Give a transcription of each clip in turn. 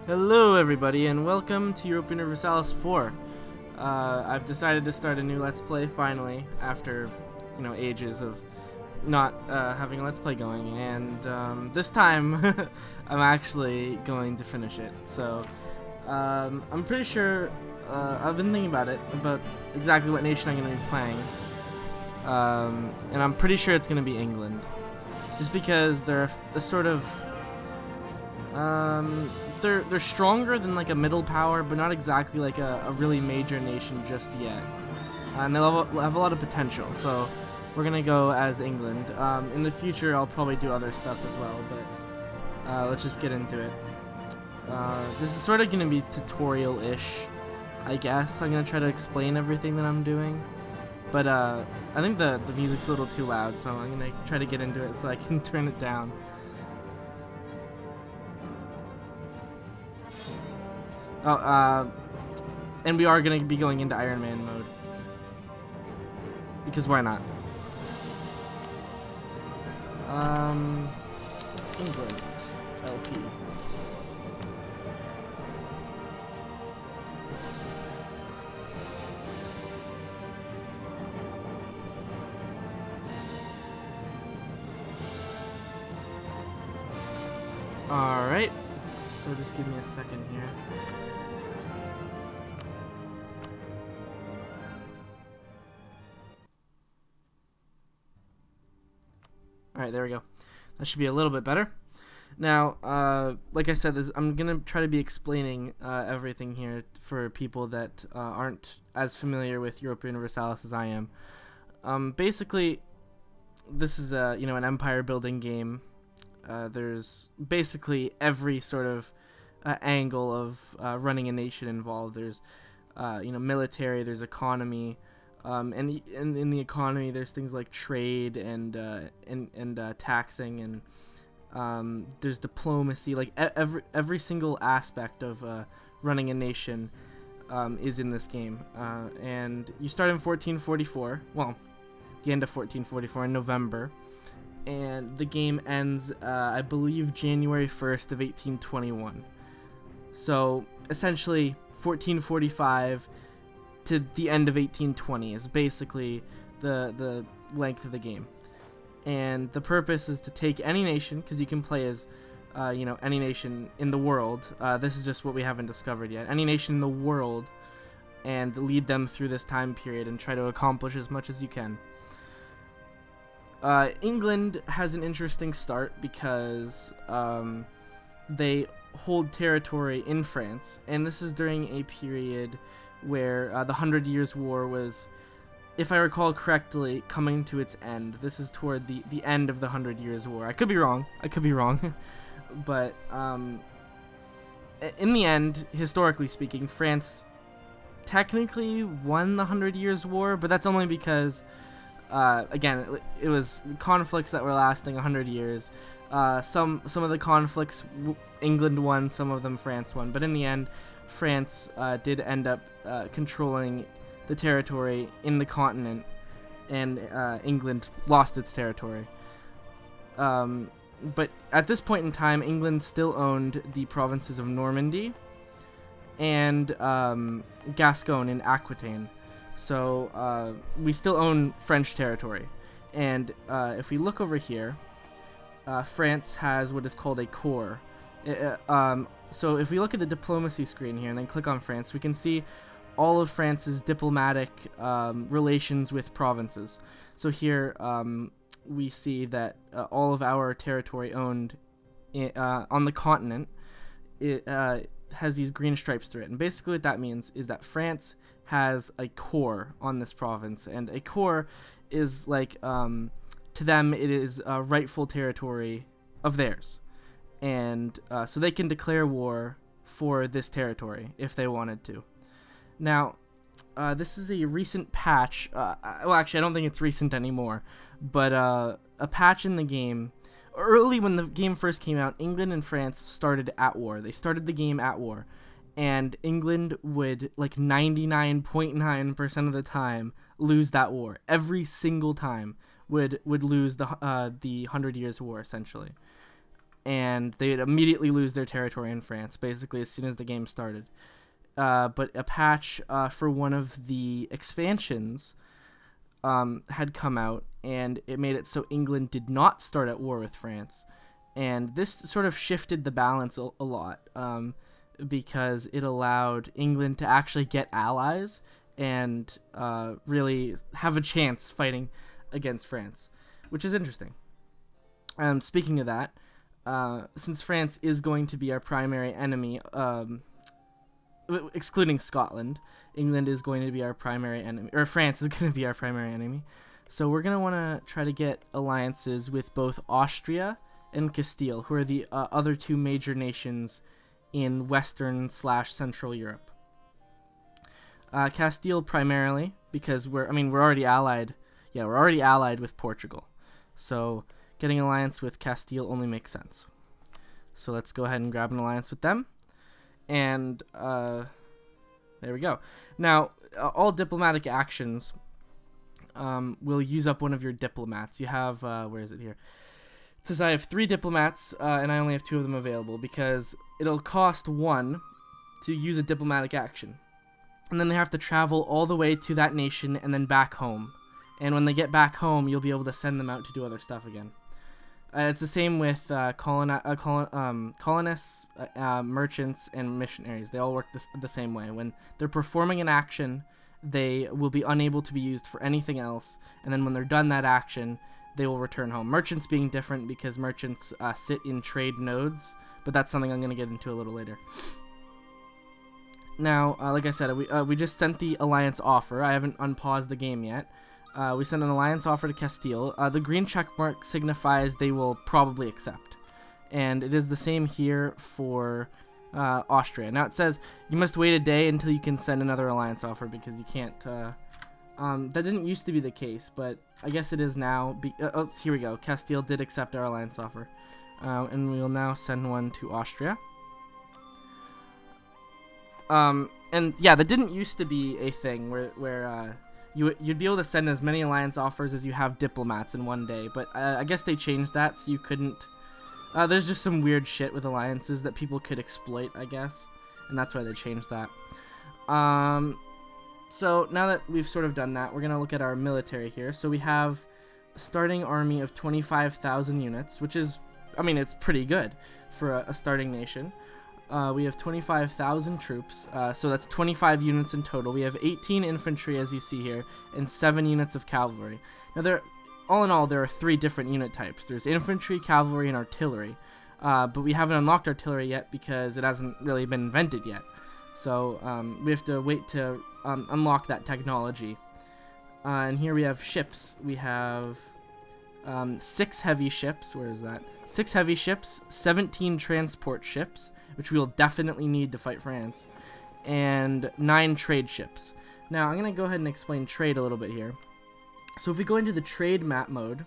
Hello everybody and welcome to Europa Universalis 4. I've decided to start a new Let's Play finally after, ages of not having a Let's Play going, and this time I'm actually going to finish it. So I'm pretty sure I've been thinking about exactly what nation I'm going to be playing, and I'm pretty sure it's going to be England, just because they're sort of they're stronger than like a middle power, but not exactly like a really major nation just yet. And they have a lot of potential, so we're gonna go as England. In the future, I'll probably do other stuff as well, but let's just get into it. This is sort of gonna be tutorial-ish, I guess. I'm gonna try to explain everything that I'm doing, but I think the music's a little too loud, so I'm gonna try to get into it so I can turn it down. And we are going to be going into Ironman mode. Because why not? England. LP. Alright. So just give me a second here. Alright, there we go. That should be a little bit better. Now, like I said, I'm going to try to be explaining everything here for people that aren't as familiar with Europa Universalis as I am. Basically, this is an empire building game. There's basically every sort of angle of running a nation involved. There's military, there's economy, and in the economy there's things like trade and taxing, and there's diplomacy. Like every single aspect of running a nation is in this game. And you start in 1444, well, the end of 1444 in November, and the game ends I believe January 1st of 1821. So essentially 1445 to the end of 1820 is basically the length of the game. And the purpose is to take any nation, because you can play as any nation in the world. This is just what we haven't discovered yet. Any nation in the world, and lead them through this time period and try to accomplish as much as you can. England has an interesting start because they hold territory in France, and this is during a period where the 100 Years' War was, if I recall correctly, coming to its end. This is toward the end of the 100 Years' War. I could be wrong, but in the end, historically speaking, France technically won the 100 Years' War, but that's only because again, it was conflicts that were lasting 100 years. Some of the conflicts England won, some of them France won, but in the end, France did end up controlling the territory in the continent, and England lost its territory. But at this point in time, England still owned the provinces of Normandy and Gascogne and Aquitaine. So we still own French territory. And if we look over here, France has what is called a corps. So if we look at the diplomacy screen here and then click on France, we can see all of France's diplomatic relations with provinces. So here we see that all of our territory owned on the continent, it has these green stripes through it. And basically what that means is that France has a corps on this province, and a corps is like, to them, it is a rightful territory of theirs. And so they can declare war for this territory if they wanted to. Now, this is a recent patch. Well, actually, I don't think it's recent anymore, but a patch in the game. Early when the game first came out, England and France started at war. They started the game at war. And England would, like 99.9% of the time, lose that war. Every single time would lose the 100 Years' War, essentially. and they'd immediately lose their territory in France, basically as soon as the game started. But a patch for one of the expansions had come out, and it made it so England did not start at war with France. And this sort of shifted the balance a lot, because it allowed England to actually get allies and really have a chance fighting against France, which is interesting. Speaking of that, since France is going to be our primary enemy, excluding Scotland, England is going to be our primary enemy, or France is going to be our primary enemy. So we're going to want to try to get alliances with both Austria and Castile, who are the other two major nations in Western/Central Europe. Castile primarily because we're already allied. Yeah, we're already allied with Portugal. So getting an alliance with Castile only makes sense. So let's go ahead and grab an alliance with them. And there we go. Now, all diplomatic actions will use up one of your diplomats. You have, where is it here? It says I have 3 diplomats, and I only have 2 of them available because it'll cost 1 to use a diplomatic action. And then they have to travel all the way to that nation and then back home. And when they get back home, you'll be able to send them out to do other stuff again. It's the same with colonists, merchants, and missionaries. They all work the same way. When they're performing an action, they will be unable to be used for anything else. And then when they're done that action, they will return home. Merchants being different because merchants sit in trade nodes, but that's something I'm going to get into a little later. Now, like I said, we just sent the alliance offer. I haven't unpaused the game yet. We sent an alliance offer to Castile. The green check mark signifies they will probably accept. And it is the same here for Austria. Now it says you must wait a day until you can send another alliance offer because you can't... that didn't used to be the case, but I guess it is now. Here we go. Castile did accept our alliance offer. And we will now send one to Austria. And yeah, that didn't used to be a thing where you'd be able to send as many alliance offers as you have diplomats in one day, but I guess they changed that so you couldn't. There's just some weird shit with alliances that people could exploit, I guess, and that's why they changed that. So now that we've sort of done that, we're gonna look at our military here. So we have a starting army of 25,000 units, which is, it's pretty good for a starting nation. We have 25,000 troops, so that's 25 units in total. We have 18 infantry, as you see here, and 7 units of cavalry. Now, all in all, there are 3 different unit types. There's infantry, cavalry, and artillery, but we haven't unlocked artillery yet because it hasn't really been invented yet. So we have to wait to unlock that technology. And here we have ships. We have 6 heavy ships. Where is that? 6 heavy ships, 17 transport ships, which we will definitely need to fight France, and 9 trade ships. Now, I'm going to go ahead and explain trade a little bit here. So if we go into the trade map mode,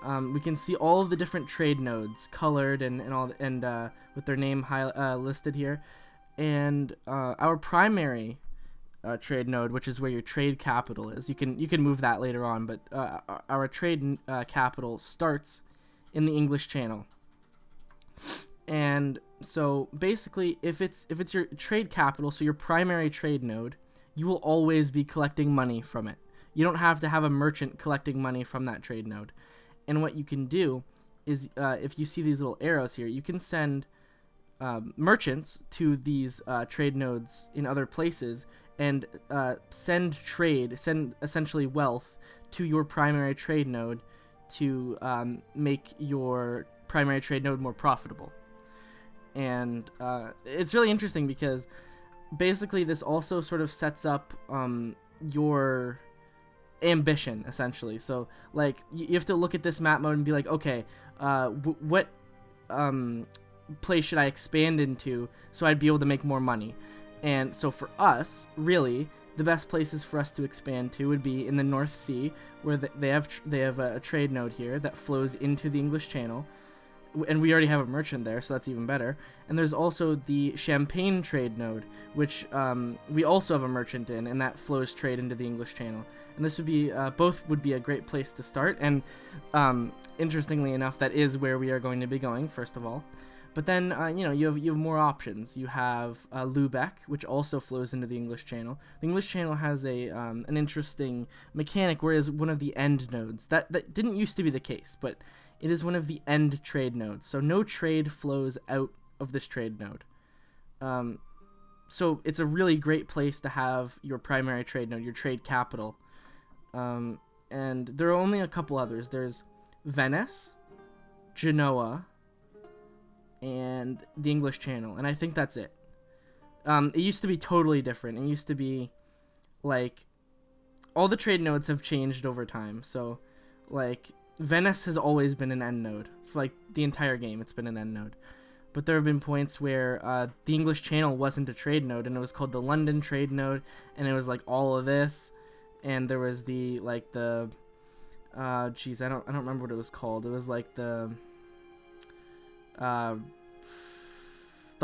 we can see all of the different trade nodes colored and with their name listed here. And our primary trade node, which is where your trade capital is, you can move that later on, but our trade capital starts in the English Channel. And so basically, if it's your trade capital, so your primary trade node, you will always be collecting money from it. You don't have to have a merchant collecting money from that trade node. And what you can do is, if you see these little arrows here, you can send merchants to these trade nodes in other places and send essentially wealth to your primary trade node to make your primary trade node more profitable. And it's really interesting because basically this also sort of sets up your ambition, essentially. So like you have to look at this map mode and be like, okay, what place should I expand into so I'd be able to make more money? And so for us, really, the best places for us to expand to would be in the North Sea, where they have a trade node here that flows into the English Channel. and we already have a merchant there, so that's even better. And there's also the Champagne trade node, which we also have a merchant in, and that flows trade into the English Channel. And this would be both would be a great place to start. And interestingly enough, that is where we are going to be going first of all. But then you have more options. You have Lübeck, which also flows into the English Channel. The English Channel has a an interesting mechanic, whereas one of the end nodes that didn't used to be the case, but it is one of the end trade nodes. So no trade flows out of this trade node. So it's a really great place to have your primary trade node, your trade capital. And there are only a couple others. There's Venice, Genoa, and the English Channel, and I think that's it. It used to be totally different. It used to be like all the trade nodes have changed over time. So like Venice has always been an end node for like the entire game. It's been an end node, but there have been points where the English Channel wasn't a trade node, and it was called the London trade node, and it was like all of this, and there was the like the I don't remember what it was called. It was like the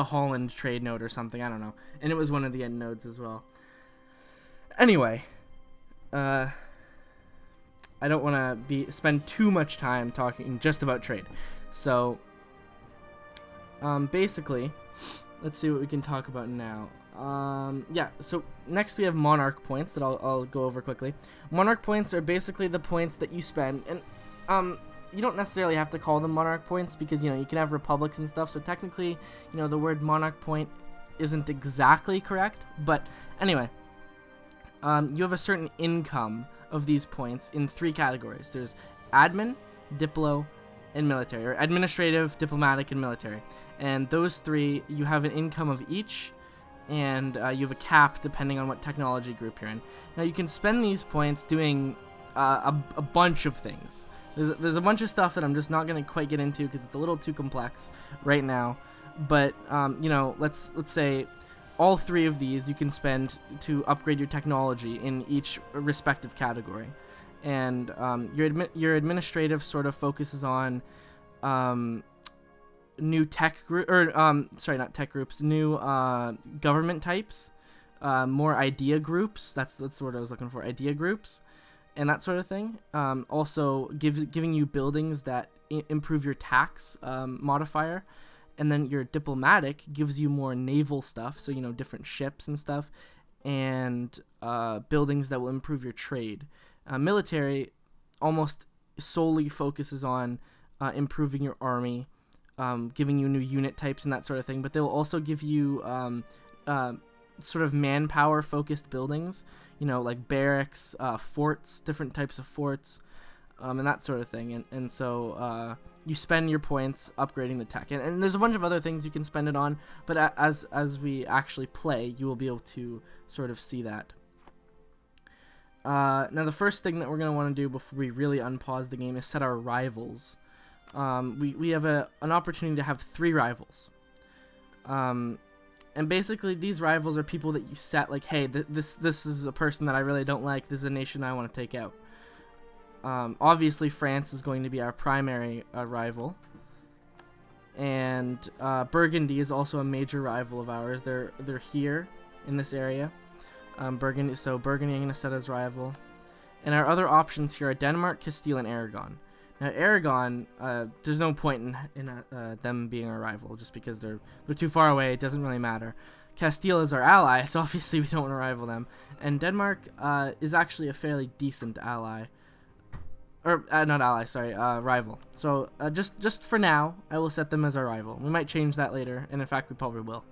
Holland trade node or something, I don't know, and it was one of the end nodes as well. Anyway, I don't want to spend too much time talking just about trade, so basically let's see what we can talk about now. So next we have monarch points that I'll go over quickly. Monarch points are basically the points that you spend, and you don't necessarily have to call them monarch points because, you can have republics and stuff. So technically, the word monarch point isn't exactly correct. But anyway, you have a certain income of these points in 3 categories. There's admin, diplo, and military, or administrative, diplomatic, and military. And those 3, you have an income of each, and you have a cap depending on what technology group you're in. Now you can spend these points doing a bunch of things. There's a bunch of stuff that I'm just not going to quite get into because it's a little too complex right now. But, let's say all 3 of these you can spend to upgrade your technology in each respective category. And your administrative sort of focuses on new tech group, not tech groups, new government types, more idea groups. That's the word I was looking for, idea groups. And that sort of thing. Also giving you buildings that improve your tax modifier. And then your diplomatic gives you more naval stuff, so different ships and stuff, and buildings that will improve your trade. Military almost solely focuses on improving your army, giving you new unit types and that sort of thing, but they'll also give you sort of manpower focused buildings, like barracks, forts, different types of forts, and that sort of thing. And so you spend your points upgrading the tech. And there's a bunch of other things you can spend it on, but as we actually play, you will be able to sort of see that. Now the first thing that we're going to want to do before we really unpause the game is set our rivals. We have an opportunity to have 3 rivals. And basically these rivals are people that you set, like, hey, this is a person that I really don't like, this is a nation I want to take out. Obviously France is going to be our primary rival, and Burgundy is also a major rival of ours. They're here in this area. Burgundy I'm going to set as rival, and our other options here are Denmark, Castile, and Aragon. Now Aragon, there's no point in them being our rival, just because they're too far away. It doesn't really matter. Castile is our ally, so obviously we don't want to rival them. And Denmark is actually a fairly decent ally, or not ally, sorry, rival. So just for now, I will set them as our rival. We might change that later, and in fact we probably will.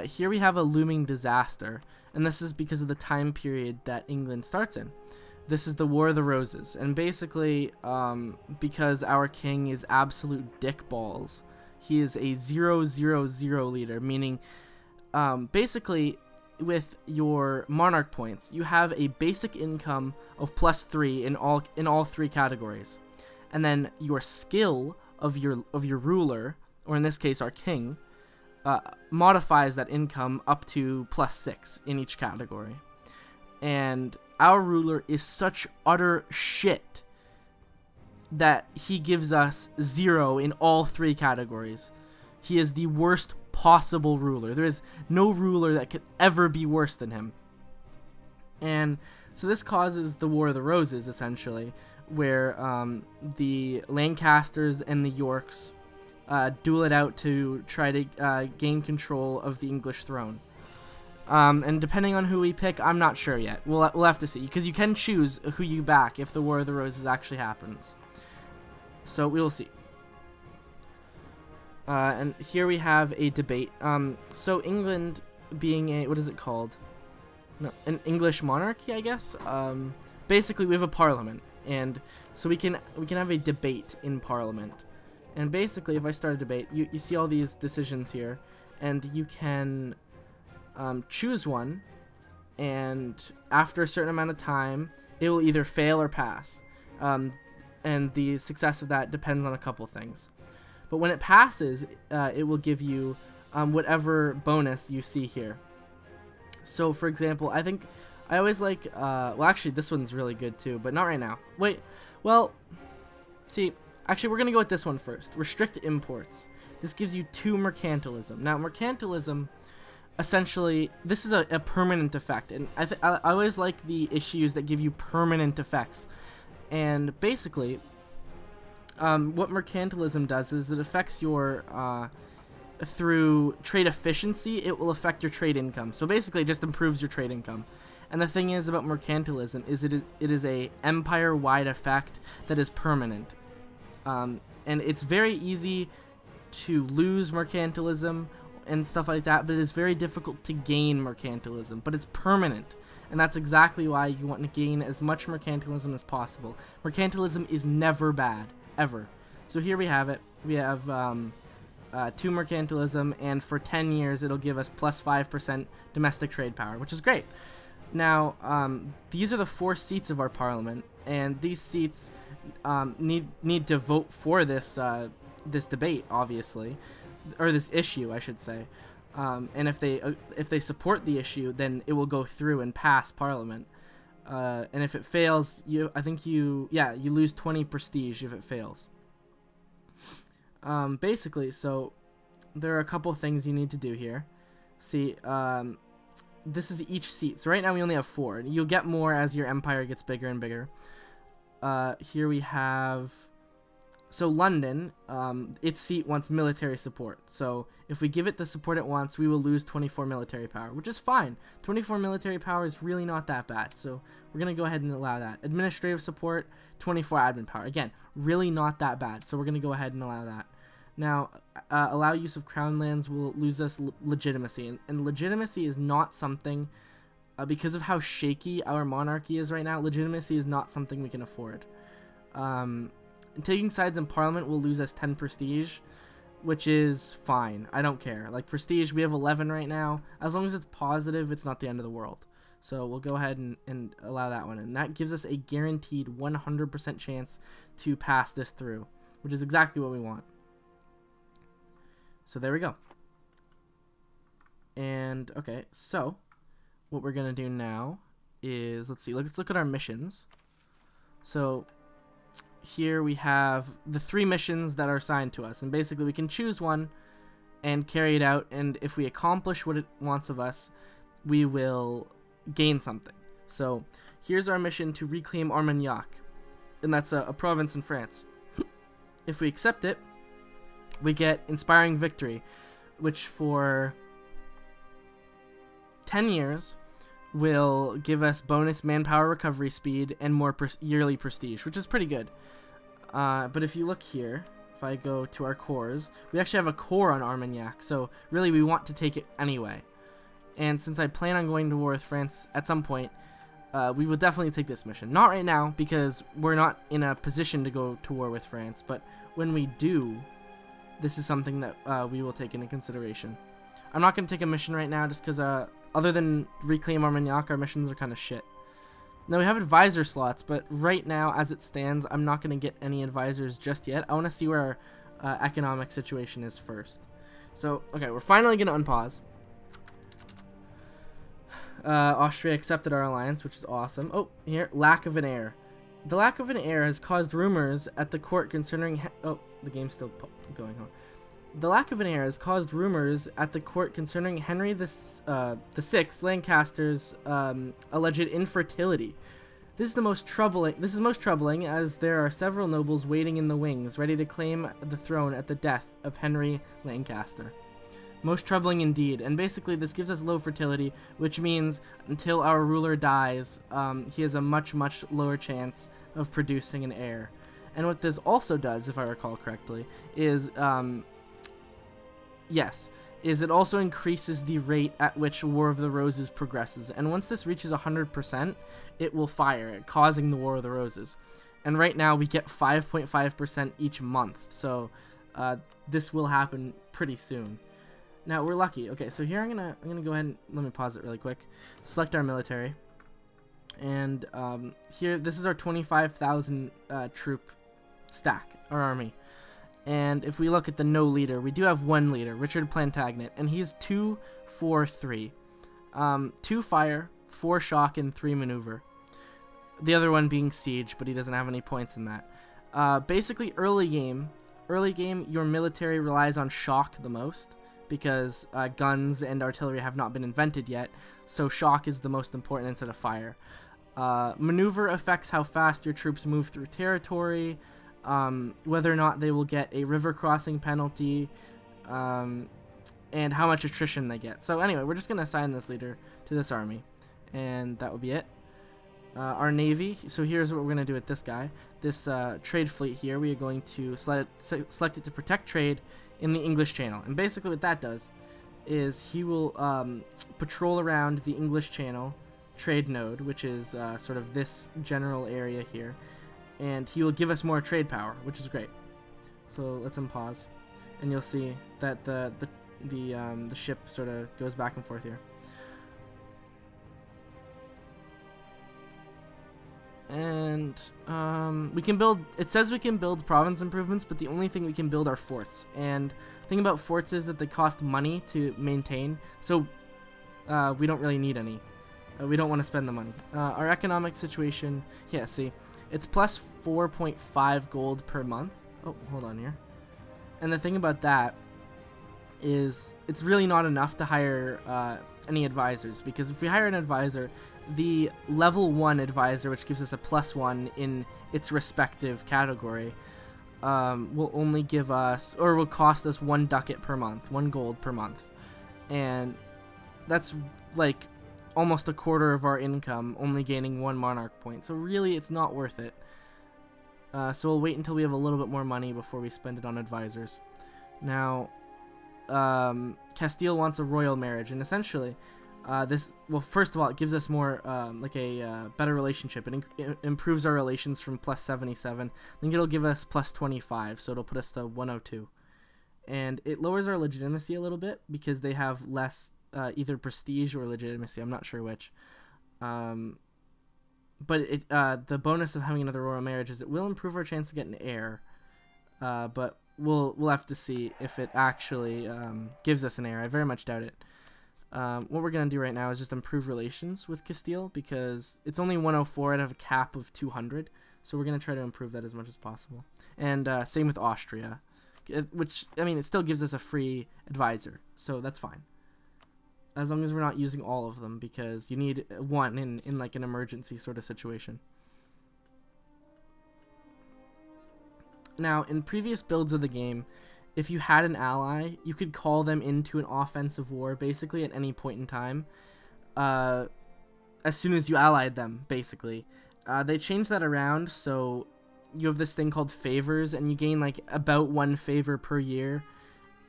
Here we have a looming disaster, and this is because of the time period that England starts in. This is the War of the Roses, and basically, because our king is absolute dickballs, he is a 0-0-0 leader, meaning, basically, with your monarch points, you have a basic income of +3 in all 3 categories, and then your skill of your ruler, or in this case our king, modifies that income up to +6 in each category. And our ruler is such utter shit. that he gives us 0 in all 3 categories. He is the worst possible ruler. There is no ruler that could ever be worse than him. And so this causes the War of the Roses, essentially, where the Lancasters and the Yorks duel it out to try to gain control of the English throne. And depending on who we pick, I'm not sure yet. We'll have to see, because you can choose who you back if the War of the Roses actually happens. So we will see. And here we have a debate. So England being a, what is it called? No, an English monarchy, I guess. Basically, we have a parliament, and so we can have a debate in parliament. And basically, if I start a debate, you see all these decisions here, and you can choose one, and after a certain amount of time, it will either fail or pass. And the success of that depends on a couple things. But when it passes, it will give you whatever bonus you see here. So, for example, I think I always like, well, actually, this one's really good too, but not right now. Wait, well, see, actually, we're going to go with this one first. Restrict imports. This gives you 2 mercantilism. Now, mercantilism, essentially, this is a permanent effect, and I always like the issues that give you permanent effects. And basically, what mercantilism does is it affects your, through trade efficiency, it will affect your trade income. So basically, it just improves your trade income. And the thing is about mercantilism is it is a empire-wide effect that is permanent. And it's very easy to lose mercantilism and stuff like that, but it is very difficult to gain mercantilism. But it's permanent. And that's exactly why you want to gain as much mercantilism as possible. Mercantilism is never bad, ever. So here we have it. We have 2 mercantilism, and for 10 years it'll give us plus 5% domestic trade power, which is great. Now, these are the 4 seats of our parliament, and these seats need to vote for this this debate, obviously, or this issue, I should say. And if they support the issue, then it will go through and pass Parliament. And if it fails, you lose 20 prestige if it fails. Basically, so there are a couple things you need to do here. See, this is each seat. So right now we only have 4. You'll get more as your empire gets bigger and bigger. Here we have... So London, its seat wants military support. So if we give it the support it wants, we will lose 24 military power, which is fine. 24 military power is really not that bad. So we're going to go ahead and allow that. Administrative support, 24 admin power. Again, really not that bad. So we're going to go ahead and allow that. Now, allow use of crown lands will lose us legitimacy. And legitimacy is not something, because of how shaky our monarchy is right now, legitimacy is not something we can afford. Taking sides in Parliament will lose us 10 prestige, which is fine. I don't care. Like, prestige, we have 11 right now. As long as it's positive, it's not the end of the world. So we'll go ahead and allow that one. And that gives us a guaranteed 100% chance to pass this through, which is exactly what we want. So there we go. And, okay, so what we're going to do now is, let's look at our missions. So... here we have the 3 missions that are assigned to us, and basically we can choose one and carry it out, and if we accomplish what it wants of us, we will gain something. So here's our mission to reclaim Armagnac, and that's a province in France. If we accept it, we get Inspiring Victory, which for 10 years will give us bonus manpower recovery speed and more yearly prestige, which is pretty good. But if you look here, if I go to our cores, we actually have a core on Armagnac, so really we want to take it anyway. And since I plan on going to war with France at some point, we will definitely take this mission. Not right now, because we're not in a position to go to war with France, but when we do, this is something that we will take into consideration. I'm not going to take a mission right now just because other than reclaim Armagnac, our missions are kind of shit. Now, we have advisor slots, but right now, as it stands, I'm not going to get any advisors just yet. I want to see where our economic situation is first. So, okay, we're finally going to unpause. Austria accepted our alliance, which is awesome. Oh, here, lack of an heir. The lack of an heir has caused rumors at the court concerning... the game's still going on. The lack of an heir has caused rumors at the court concerning Henry the Sixth Lancaster's alleged infertility. This is most troubling as there are several nobles waiting in the wings, ready to claim the throne at the death of Henry Lancaster. Most troubling indeed, and basically this gives us low fertility, which means until our ruler dies, he has a much, much lower chance of producing an heir. And what this also does, if I recall correctly, is, it also increases the rate at which War of the Roses progresses. And once this reaches 100%, it will fire, causing the War of the Roses. And right now we get 5.5% each month, so this will happen pretty soon. Now we're lucky. Okay, so here I'm gonna go ahead and let me pause it really quick. Select our military, and here this is our 25,000 troop stack, our army. And if we look at the no leader, we do have one leader, Richard Plantagenet, and he's 2-4-3, 2 fire, 4 shock, and 3 maneuver. The other one being siege, but he doesn't have any points in that. Basically, early game, your military relies on shock the most, because guns and artillery have not been invented yet, so shock is the most important instead of fire. Maneuver affects how fast your troops move through territory, whether or not they will get a river crossing penalty, and how much attrition they get. So anyway, we're just going to assign this leader to this army, and that will be it. Our navy, so here's what we're going to do with this guy. This trade fleet here, we are going to select it to protect trade in the English Channel. And basically what that does is he will patrol around the English Channel trade node, which is sort of this general area here, and he will give us more trade power, which is great. So let's unpause, and you'll see that the ship sort of goes back and forth here. And we can build, it says we can build province improvements, but the only thing we can build are forts. And the thing about forts is that they cost money to maintain, so we don't really need any. We don't want to spend the money. Our economic situation, yeah, see, it's plus 4.5 gold per month. Oh, hold on here. And the thing about that is it's really not enough to hire any advisors, because if we hire an advisor, the level 1 advisor, which gives us a +1 in its respective category, will only give us, or will cost us 1 ducat per month, 1 gold per month. And that's like almost a quarter of our income, only gaining 1 monarch point. So really, it's not worth it. So we'll wait until we have a little bit more money before we spend it on advisors. Now, Castile wants a royal marriage, and essentially, well, first of all, it gives us more, better relationship. It improves our relations from +77. I think it'll give us +25, so it'll put us to 102. And it lowers our legitimacy a little bit, because they have less, either prestige or legitimacy. I'm not sure which. But the bonus of having another royal marriage is it will improve our chance to get an heir. But we'll have to see if it actually gives us an heir. I very much doubt it. What we're going to do right now is just improve relations with Castile, because it's only 104 out of a cap of 200, so we're going to try to improve that as much as possible. And same with Austria, which, I mean, it still gives us a free advisor, so that's fine. As long as we're not using all of them, because you need one in like an emergency sort of situation. Now, in previous builds of the game, if you had an ally, you could call them into an offensive war basically at any point in time, as soon as you allied them, basically. They changed that around, so you have this thing called favors, and you gain like about 1 favor per year,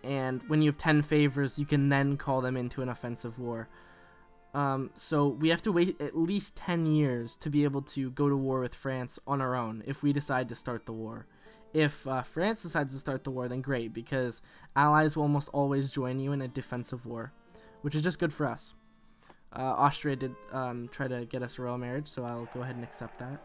and when you have 10 favors, you can then call them into an offensive war. So we have to wait at least 10 years to be able to go to war with France on our own, if we decide to start the war. If France decides to start the war, then great, because allies will almost always join you in a defensive war, which is just good for us. Austria did try to get us a royal marriage, so I'll go ahead and accept that.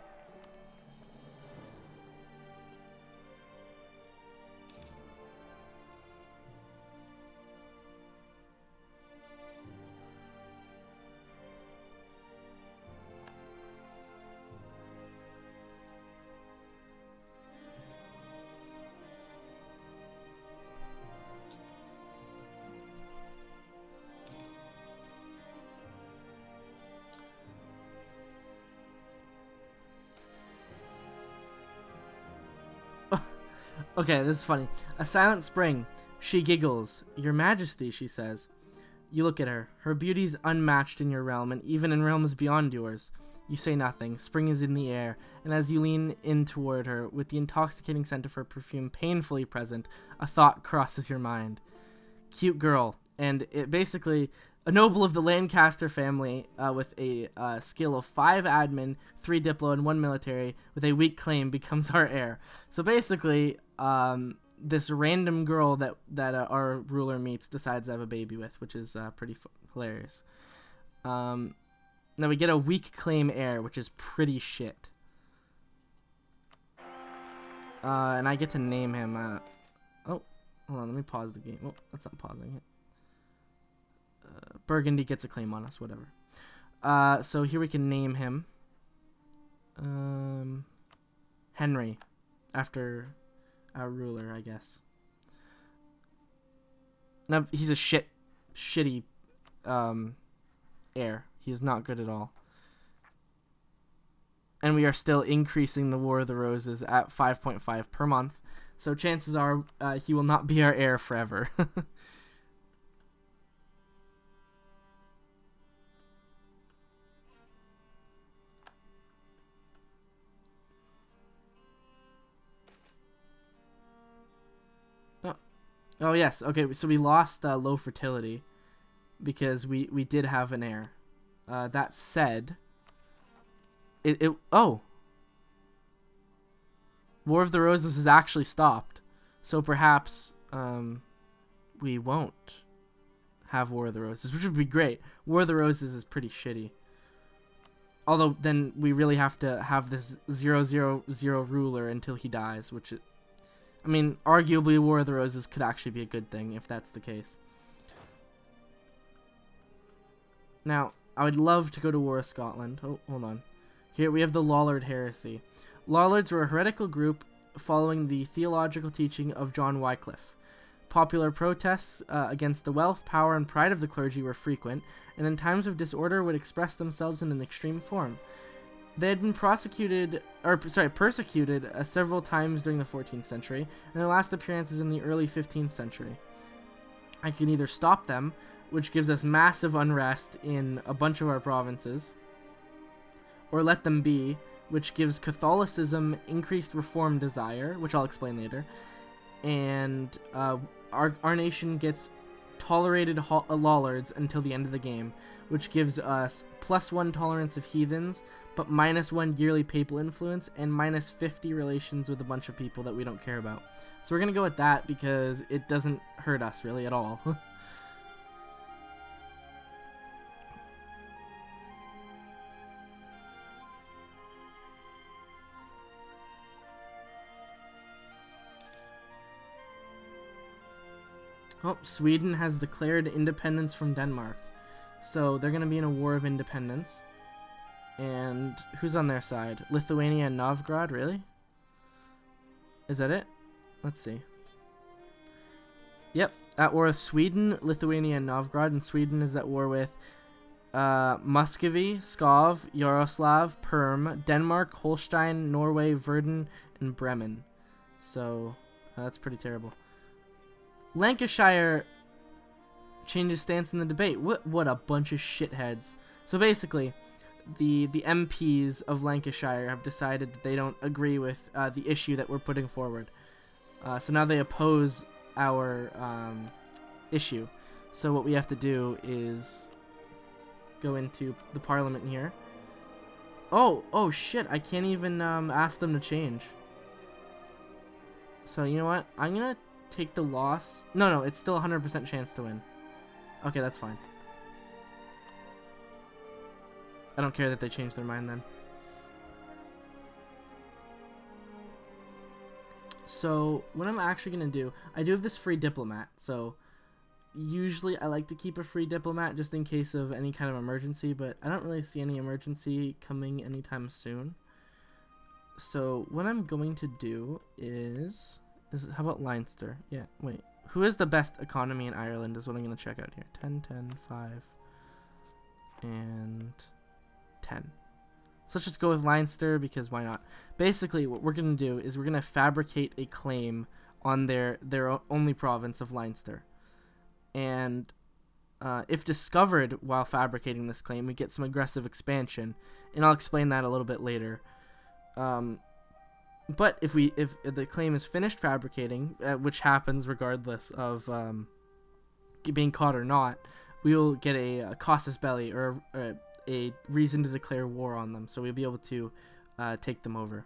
Okay, this is funny. A silent spring. She giggles. Your Majesty, she says. You look at her. Her beauty's unmatched in your realm, and even in realms beyond yours. You say nothing. Spring is in the air, and as you lean in toward her, with the intoxicating scent of her perfume painfully present, a thought crosses your mind. Cute girl. And it basically, a noble of the Lancaster family with a skill of 5 admin, 3 diplo, and 1 military, with a weak claim, becomes our heir. So basically, this random girl that our ruler meets decides to have a baby with, which is pretty hilarious. Now we get a weak claim heir, which is pretty shit. And I get to name him. Oh, hold on, let me pause the game. Oh, that's not pausing it. Burgundy gets a claim on us, whatever. So here we can name him Henry, after our ruler, I guess. Now he's a shitty heir. He is not good at all. And we are still increasing the War of the Roses at 5.5 per month. So chances are he will not be our heir forever. Oh yes, okay, so we lost low fertility because we did have an heir. That said, oh, War of the Roses is actually stopped, so perhaps we won't have War of the Roses, which would be great. War of the Roses is pretty shitty. Although then we really have to have this 000 ruler until he dies, which is, I mean, arguably War of the Roses could actually be a good thing if that's the case. Now, I would love to go to War of Scotland. Oh, hold on. Here we have the Lollard heresy. Lollards were a heretical group following the theological teaching of John Wycliffe. Popular protests against the wealth, power, and pride of the clergy were frequent, and in times of disorder would express themselves in an extreme form. They had been persecuted several times during the 14th century, and their last appearance is in the early 15th century. I can either stop them, which gives us massive unrest in a bunch of our provinces, or let them be, which gives Catholicism increased reform desire, which I'll explain later, and our nation gets tolerated Lollards until the end of the game, which gives us +1 tolerance of heathens, but -1 yearly papal influence, and -50 relations with a bunch of people that we don't care about. So we're going to go with that because it doesn't hurt us really at all. Oh, Sweden has declared independence from Denmark. So they're going to be in a war of independence. And who's on their side? Lithuania and Novgorod, really? Is that it? Let's see. Yep, at war with Sweden, Lithuania, and Novgorod. And Sweden is at war with Muscovy, Pskov, Yaroslav, Perm, Denmark, Holstein, Norway, Verden, and Bremen. So that's pretty terrible. Lancashire changes stance in the debate. What a bunch of shitheads. So basically, the MPs of Lancashire have decided that they don't agree with the issue that we're putting forward. So now they oppose our issue. So what we have to do is go into the parliament here. Oh shit, I can't even ask them to change. So you know what? I'm going to take the loss. No, it's still 100% chance to win. Okay, that's fine. I don't care that they changed their mind then. So, what I'm actually going to do, I do have this free diplomat, so usually I like to keep a free diplomat just in case of any kind of emergency, but I don't really see any emergency coming anytime soon. So, what I'm going to do is how about Leinster? Yeah, wait. Who is the best economy in Ireland is what I'm going to check out here. 10, 10, 5, and 10. So let's just go with Leinster because why not? Basically, what we're going to do is we're going to fabricate a claim on their only province of Leinster. And if discovered while fabricating this claim, we get some aggressive expansion, and I'll explain that a little bit later. But if the claim is finished fabricating, which happens regardless of being caught or not, we will get a casus belli, or a reason to declare war on them. So we'll be able to take them over.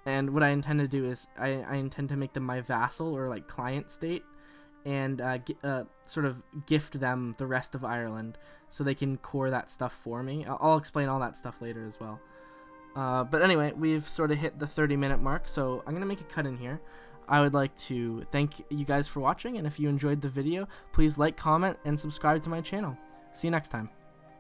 And what I intend to do is I intend to make them my vassal, or like client state, and sort of gift them the rest of Ireland so they can core that stuff for me. I'll explain all that stuff later as well. But anyway, we've sort of hit the 30-minute mark, so I'm going to make a cut in here. I would like to thank you guys for watching, and if you enjoyed the video, please like, comment, and subscribe to my channel. See you next time.